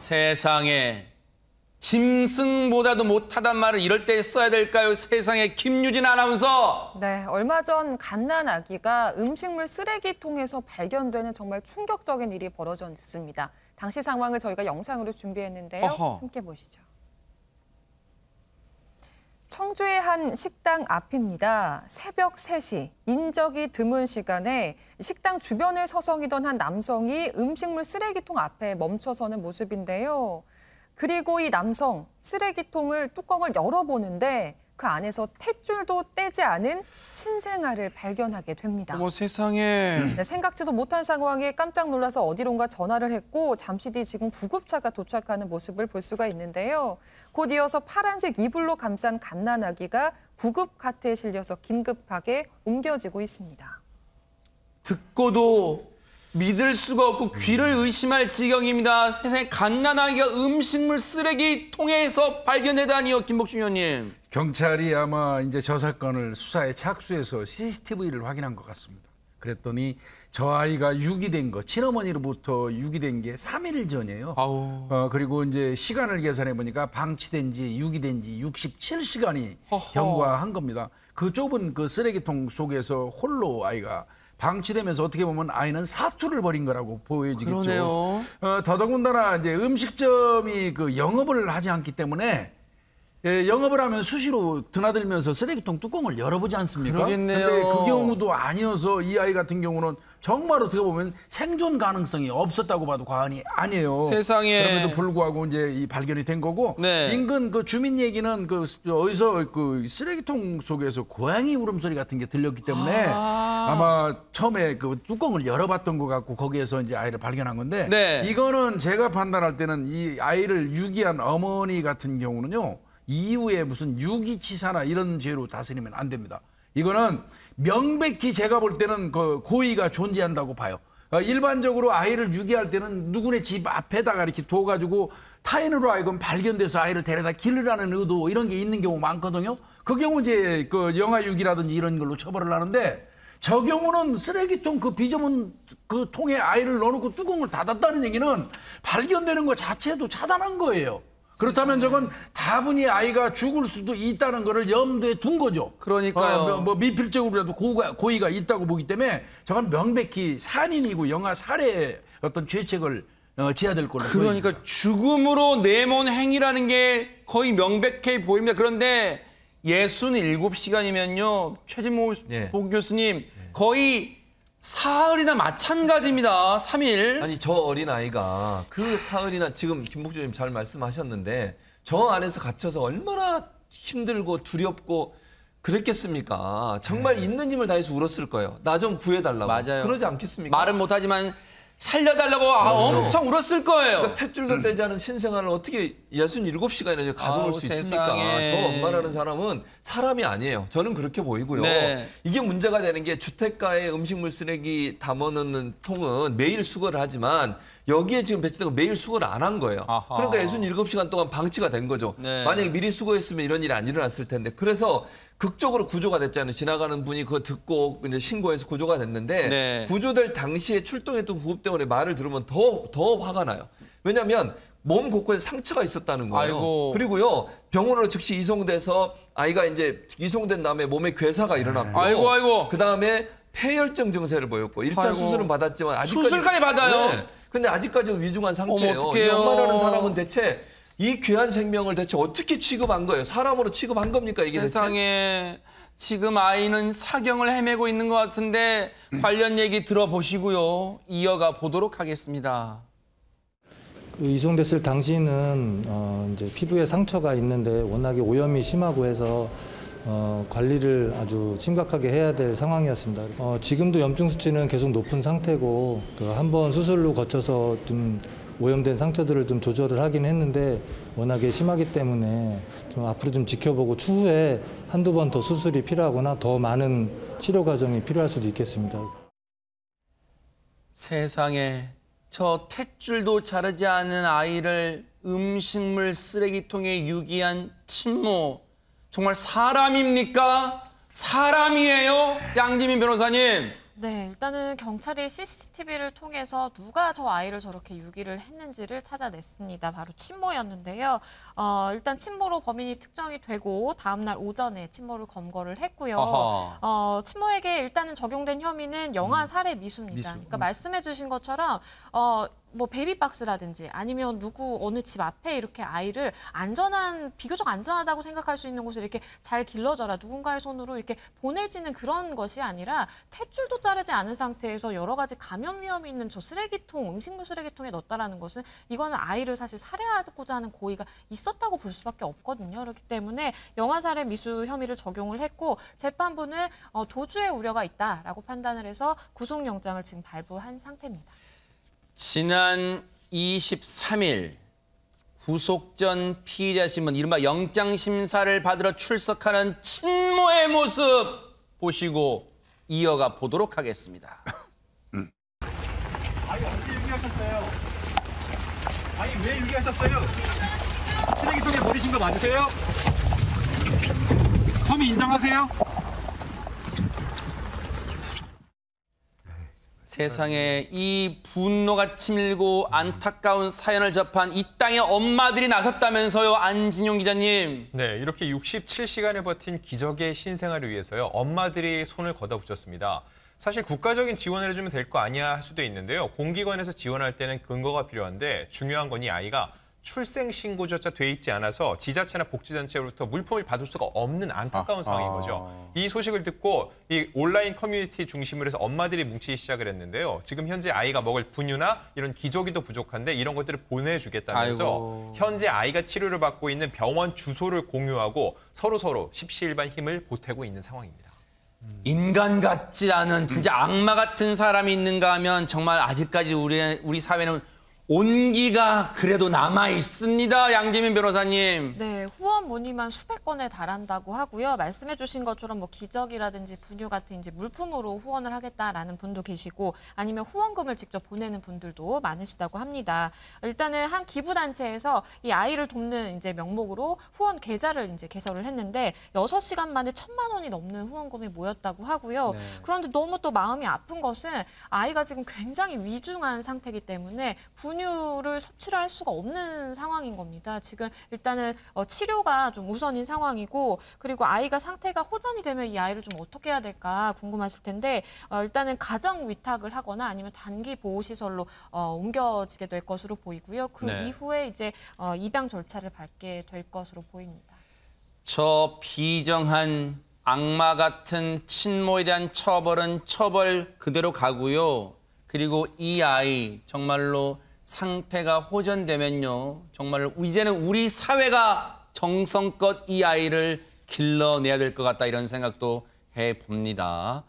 세상에 짐승보다도 못하단 말을 이럴 때 써야 될까요? 세상에 김유진 아나운서. 네, 얼마 전 갓난 아기가 음식물 쓰레기통에서 발견되는 정말 충격적인 일이 벌어졌습니다. 당시 상황을 저희가 영상으로 준비했는데요. 함께 보시죠. 청주의 한 식당 앞입니다. 새벽 3시, 인적이 드문 시간에 식당 주변을 서성이던 한 남성이 음식물 쓰레기통 앞에 멈춰서는 모습인데요. 그리고 이 남성, 쓰레기통을 뚜껑을 열어보는데 그 안에서 탯줄도 떼지 않은 신생아를 발견하게 됩니다. 어머 세상에. 네, 생각지도 못한 상황에 깜짝 놀라서 어디론가 전화를 했고 잠시 뒤 지금 구급차가 도착하는 모습을 볼 수가 있는데요. 곧 이어서 파란색 이불로 감싼 갓난아기가 구급 카트에 실려서 긴급하게 옮겨지고 있습니다. 듣고도 믿을 수가 없고 귀를 의심할 지경입니다. 세상에 갓난아기가 음식물 쓰레기통에서 발견되다니요, 김복중 의원님. 경찰이 아마 이제 저 사건을 수사에 착수해서 CCTV를 확인한 것 같습니다. 그랬더니 저 아이가 유기된 거, 친어머니로부터 유기된 게 3일 전이에요. 그리고 이제 시간을 계산해 보니까 방치된 지 유기된 지 67시간이 경과한 겁니다. 그 좁은 그 쓰레기통 속에서 홀로 아이가 방치되면서 어떻게 보면 아이는 사투를 벌인 거라고 보여지겠죠. 그러네요. 더더군다나 이제 음식점이 그 영업을 하지 않기 때문에 영업을 하면 수시로 드나들면서 쓰레기통 뚜껑을 열어보지 않습니까? 그러겠네요. 근데 그 경우도 아니어서 이 아이 같은 경우는 정말 어떻게 보면 생존 가능성이 없었다고 봐도 과언이 아니에요. 세상에. 그럼에도 불구하고 이제 이 발견이 된 거고, 네. 인근 그 주민 얘기는 그 어디서 그 쓰레기통 속에서 고양이 울음소리 같은 게 들렸기 때문에 아마 처음에 그 뚜껑을 열어봤던 것 같고 거기에서 이제 아이를 발견한 건데, 네. 이거는 제가 판단할 때는 이 아이를 유기한 어머니 같은 경우는요. 이후에 무슨 유기치사나 이런 죄로 다스리면 안 됩니다. 이거는 명백히 제가 볼 때는 그 고의가 존재한다고 봐요. 일반적으로 아이를 유기할 때는 누구네 집 앞에다가 이렇게 둬가지고 타인으로 하여금 발견돼서 아이를 데려다 기르라는 의도 이런 게 있는 경우 많거든요. 그 경우 이제 그 영아 유기라든지 이런 걸로 처벌을 하는데, 저 경우는 쓰레기통 그 비저문 그 통에 아이를 넣어놓고 뚜껑을 닫았다는 얘기는 발견되는 것 자체도 차단한 거예요. 그렇다면 저건 다분히 아이가 죽을 수도 있다는 거를 염두에 둔 거죠. 그러니까요. 뭐 미필적으로라도 고의가 있다고 보기 때문에 저건 명백히 살인이고 영아 살해의 어떤 죄책을 지어야 될 걸로 그러니까 보입니다. 죽음으로 내몬 행위라는 게 거의 명백해 보입니다. 그런데 67시간이면요. 최진모 복 교수님 거의 사흘이나 마찬가지입니다. 3일. 아니 저 어린아이가 그 사흘이나 지금 김복주님 잘 말씀하셨는데 저 안에서 갇혀서 얼마나 힘들고 두렵고 그랬겠습니까? 정말 있는 힘을 다해서 울었을 거예요. 나 좀 구해달라고. 맞아요. 그러지 않겠습니까? 말은 못하지만 살려달라고 엄청 울었을 거예요. 그러니까 탯줄도 떼지 않은 신생아를 어떻게 67시간이나 가둬놓을 수 있습니까? 세상에. 저 엄마라는 사람은 사람이 아니에요. 저는 그렇게 보이고요. 네. 이게 문제가 되는 게 주택가에 음식물 쓰레기 담아놓는 통은 매일 수거를 하지만 여기에 지금 배치된 건 매일 수거를 안 한 거예요. 아하. 그러니까 67시간 동안 방치가 된 거죠. 네. 만약에 미리 수거했으면 이런 일이 안 일어났을 텐데. 그래서 극적으로 구조가 됐잖아요. 지나가는 분이 그거 듣고 이제 신고해서 구조가 됐는데 네. 구조될 당시에 출동했던 구급대원의 말을 들으면 더 화가 나요. 왜냐하면 몸 곳곳에 상처가 있었다는 거예요. 아이고. 그리고요 병원으로 즉시 이송돼서 아이가 이제 이송된 다음에 몸에 괴사가 일어났고, 아이고. 그 다음에 폐혈증 증세를 보였고 1차 아이고. 수술은 받았지만 아직까지 수술까지 받아요? 네. 근데 아직까지는 위중한 상태예요. 어머, 어떡해요. 이 엄마라는 사람은 대체 이 귀한 생명을 대체 어떻게 취급한 거예요? 사람으로 취급한 겁니까 이게 세상에 지금 아이는 사경을 헤매고 있는 것 같은데 관련 얘기 들어보시고요. 이어가 보도록 하겠습니다. 이송됐을 당시는 이제 피부에 상처가 있는데 워낙에 오염이 심하고 해서 관리를 아주 심각하게 해야 될 상황이었습니다. 지금도 염증 수치는 계속 높은 상태고 한번 수술로 거쳐서 좀 오염된 상처들을 좀 조절을 하긴 했는데 워낙에 심하기 때문에 좀 앞으로 좀 지켜보고 추후에 한두 번 더 수술이 필요하거나 더 많은 치료 과정이 필요할 수도 있겠습니다. 세상에 저 탯줄도 자르지 않은 아이를 음식물 쓰레기통에 유기한 친모. 정말 사람입니까? 사람이에요? 양지민 변호사님. 네, 일단은 경찰이 CCTV를 통해서 누가 저 아이를 저렇게 유기를 했는지를 찾아냈습니다. 바로 친모였는데요. 일단 친모로 범인이 특정이 되고 다음 날 오전에 친모를 검거를 했고요. 친모에게 일단은 적용된 혐의는 영아 살해 미수입니다. 그러니까 말씀해주신 것처럼 뭐 베이비박스라든지 아니면 어느 집 앞에 이렇게 아이를 비교적 안전하다고 생각할 수 있는 곳에 이렇게 잘 길러져라 누군가의 손으로 이렇게 보내지는 그런 것이 아니라 탯줄도 자르지 않은 상태에서 여러 가지 감염 위험이 있는 저 쓰레기통, 음식물 쓰레기통에 넣었다라는 것은 이거는 아이를 사실 살해하고자 하는 고의가 있었다고 볼 수밖에 없거든요. 그렇기 때문에 영아살해 미수 혐의를 적용을 했고 재판부는 도주의 우려가 있다라고 판단을 해서 구속영장을 지금 발부한 상태입니다. 지난 23일 구속 전 피의자 신분 이른바 영장 심사를 받으러 출석하는 친모의 모습 보시고 이어가 보도록 하겠습니다. 아니 언제 유기하셨어요? 아니 왜 유기하셨어요? 쓰레기통에 버리신 거 맞으세요? 혐의 인정하세요? 세상에 이 분노가 치밀고 안타까운 사연을 접한 이 땅의 엄마들이 나섰다면서요, 안진용 기자님. 네, 이렇게 67시간을 버틴 기적의 신생아를 위해서요. 엄마들이 손을 걷어붙였습니다. 사실 국가적인 지원을 해주면 될 거 아니야 할 수도 있는데요. 공기관에서 지원할 때는 근거가 필요한데 중요한 건 이 아이가 출생신고조차 돼 있지 않아서 지자체나 복지단체로부터 물품을 받을 수가 없는 안타까운 상황인 거죠. 이 소식을 듣고 이 온라인 커뮤니티 중심으로 해서 엄마들이 뭉치기 시작을 했는데요. 지금 현재 아이가 먹을 분유나 이런 기저귀도 부족한데 이런 것들을 보내주겠다면서 현재 아이가 치료를 받고 있는 병원 주소를 공유하고 서로 십시일반 힘을 보태고 있는 상황입니다. 인간 같지 않은 진짜 악마 같은 사람이 있는가 하면 정말 아직까지 우리 사회는 온기가 그래도 남아 있습니다. 양재민 변호사님. 네, 후원 문의만 수백 건에 달한다고 하고요. 말씀해주신 것처럼 뭐 기저귀라든지 분유 같은 이제 물품으로 후원을 하겠다라는 분도 계시고 아니면 후원금을 직접 보내는 분들도 많으시다고 합니다. 일단은 한 기부단체에서 이 아이를 돕는 이제 명목으로 후원 계좌를 이제 개설을 했는데 6시간 만에 1,000만 원이 넘는 후원금이 모였다고 하고요. 네. 그런데 너무 또 마음이 아픈 것은 아이가 지금 굉장히 위중한 상태이기 때문에 분유를 섭취를 할 수가 없는 상황인 겁니다. 지금 일단은 치료가 좀 우선인 상황이고 그리고 아이가 상태가 호전이 되면 이 아이를 좀 어떻게 해야 될까 궁금하실 텐데 일단은 가정 위탁을 하거나 아니면 단기 보호시설로 옮겨지게 될 것으로 보이고요. 그 이후에 이제 입양 절차를 밟게 될 것으로 보입니다. 저 비정한 악마 같은 친모에 대한 처벌은 처벌 그대로 가고요. 그리고 이 아이 정말로 상태가 호전되면요. 정말 이제는 우리 사회가 정성껏 이 아이를 길러내야 될 것 같다 이런 생각도 해봅니다.